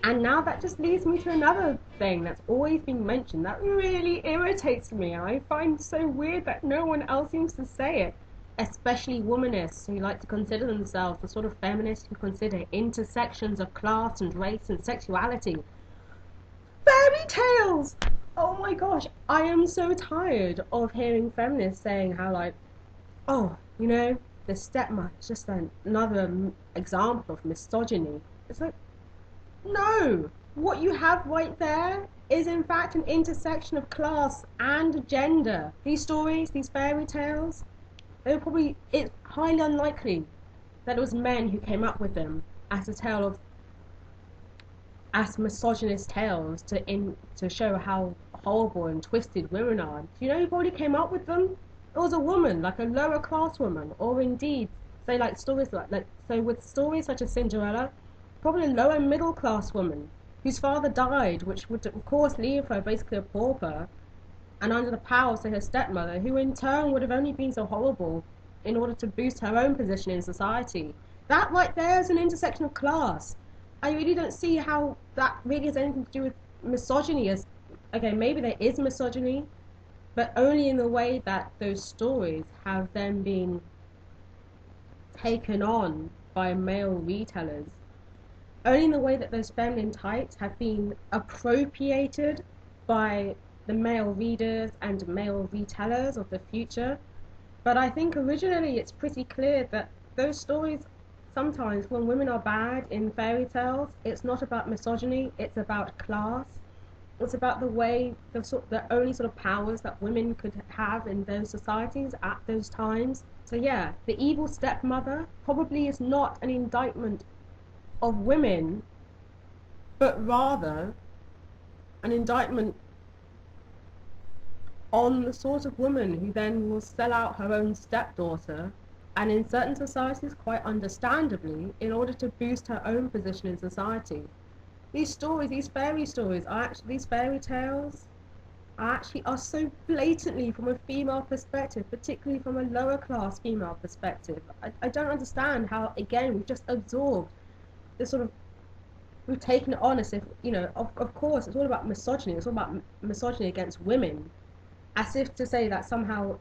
And now that just leads me to another thing that's always been mentioned that really irritates me, and I find so weird that no one else seems to say it, especially womanists who like to consider themselves the sort of feminists who consider intersections of class and race and sexuality. Fairy tales! Oh my gosh, I am so tired of hearing feminists saying how, like, oh, the stepmother is just another example of misogyny. It's like, no, what you have right there is in fact an intersection of class and gender. These stories, these fairy tales, it's highly unlikely that it was men who came up with them as a tale of as misogynist tales to show how horrible and twisted women are. Do you know who probably came up with them? It was a woman, like a lower class woman, or indeed, say like stories like so with stories such as Cinderella, probably a lower middle class woman whose father died, which would of course leave her basically a pauper and under the power of say her stepmother, who in turn would have only been so horrible in order to boost her own position in society. That right there is an intersection of class. I really don't see how that really has anything to do with misogyny. As okay, maybe there is misogyny, but only in the way that those stories have then been taken on by male retellers, only in the way that those feminine types have been appropriated by the male readers and male retellers of the future. But I think originally it's pretty clear that those stories, sometimes when women are bad in fairy tales, it's not about misogyny, it's about class. It's about the way the only sort of powers that women could have in those societies at those times. So yeah, the evil stepmother probably is not an indictment of women, but rather an indictment on the sort of woman who then will sell out her own stepdaughter, and in certain societies, quite understandably, in order to boost her own position in society. These stories, these fairy tales are so blatantly from a female perspective, particularly from a lower class female perspective. I don't understand how, again, we've just absorbed this sort of, we've taken it on as if, of course, it's all about misogyny. It's all about misogyny against women, as if to say that somehow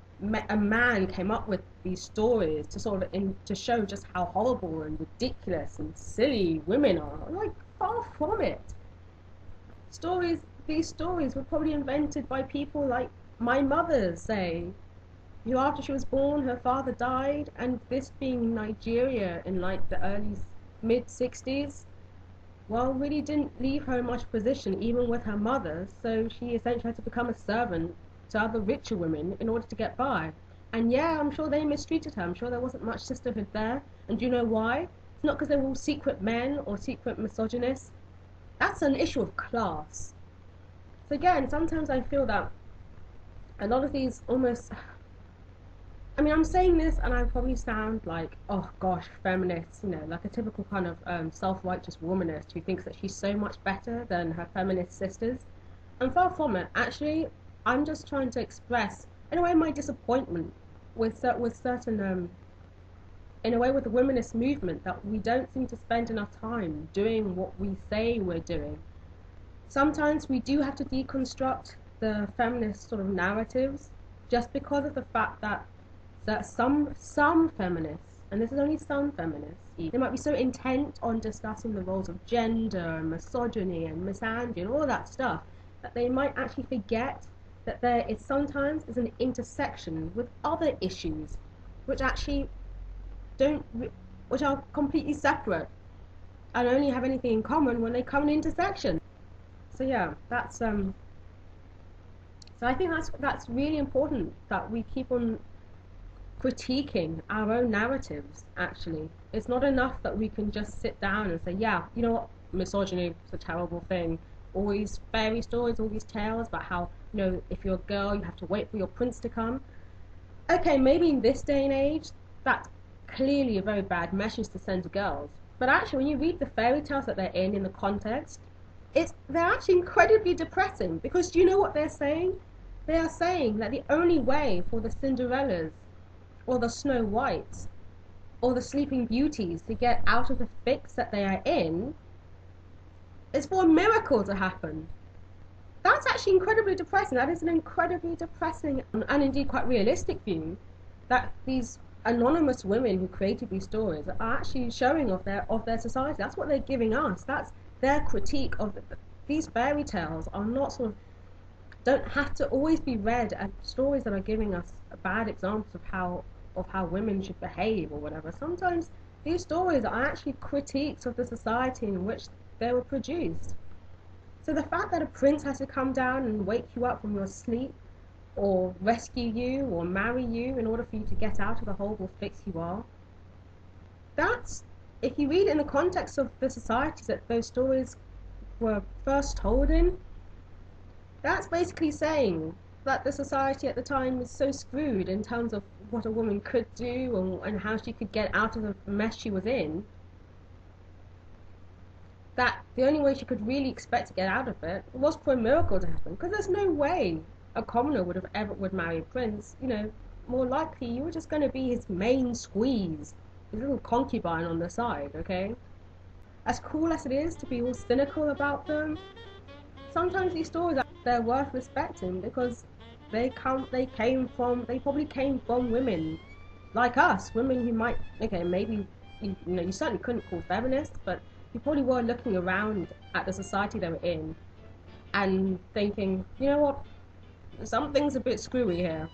a man came up with these stories to sort of to show just how horrible and ridiculous and silly women are. Like, far from it. These stories were probably invented by people like my mother, say, who after she was born, her father died, and this being Nigeria in like the early mid-60s, well, really didn't leave her in much position, even with her mother, so she essentially had to become a servant to other richer women in order to get by. And yeah, I'm sure they mistreated her. I'm sure there wasn't much sisterhood there. And do you know why? It's not because they were all secret men or secret misogynists. That's an issue of class. So again, sometimes I feel that a lot of these almost, I mean, I'm saying this and I probably sound like, oh gosh, feminists, like a typical kind of self-righteous womanist who thinks that she's so much better than her feminist sisters. I'm far from it. Actually, I'm just trying to express, in a way, my disappointment with certain, in a way, with the womanist movement, that we don't seem to spend enough time doing what we say we're doing. Sometimes we do have to deconstruct the feminist sort of narratives, just because of the fact that some feminists, and this is only some feminists, they might be so intent on discussing the roles of gender and misogyny and misandry and all of that stuff, that they might actually forget that there is sometimes is an intersection with other issues which actually which are completely separate and only have anything in common when they come in intersection. So yeah, that's so I think that's really important, that we keep on critiquing our own narratives. Actually, it's not enough that we can just sit down and say, yeah, you know what, misogyny is a terrible thing. All these fairy stories, all these tales about how, if you're a girl, you have to wait for your prince to come. Okay, maybe in this day and age, that's clearly a very bad message to send to girls. But actually, when you read the fairy tales that they're in the context, they're actually incredibly depressing, because do you know what they're saying? They are saying that the only way for the Cinderellas or the Snow Whites or the sleeping beauties to get out of the fix that they are in is for a miracle to happen. That's actually incredibly depressing. That is an incredibly depressing and indeed quite realistic view that these anonymous women who created these stories are actually showing of their society. That's what they're giving us. That's their critique of these fairy tales are not sort of don't have to always be read as stories that are giving us bad examples of how women should behave or whatever. Sometimes these stories are actually critiques of the society in which they were produced. So the fact that a prince has to come down and wake you up from your sleep or rescue you or marry you in order for you to get out of the horrible fix you are, that's, if you read it in the context of the societies that those stories were first told in, that's basically saying that the society at the time was so screwed in terms of what a woman could do and how she could get out of the mess she was in, that the only way she could really expect to get out of it was for a miracle to happen. Because there's no way a commoner would marry a prince. You know, more likely you were just going to be his main squeeze, his little concubine on the side. Okay. As cool as it is to be all cynical about them, sometimes these stories they're worth respecting because they probably came from women like us, women who might, okay, maybe you certainly couldn't call feminists, but you probably were looking around at the society they were in and thinking, you know what, something's a bit screwy here.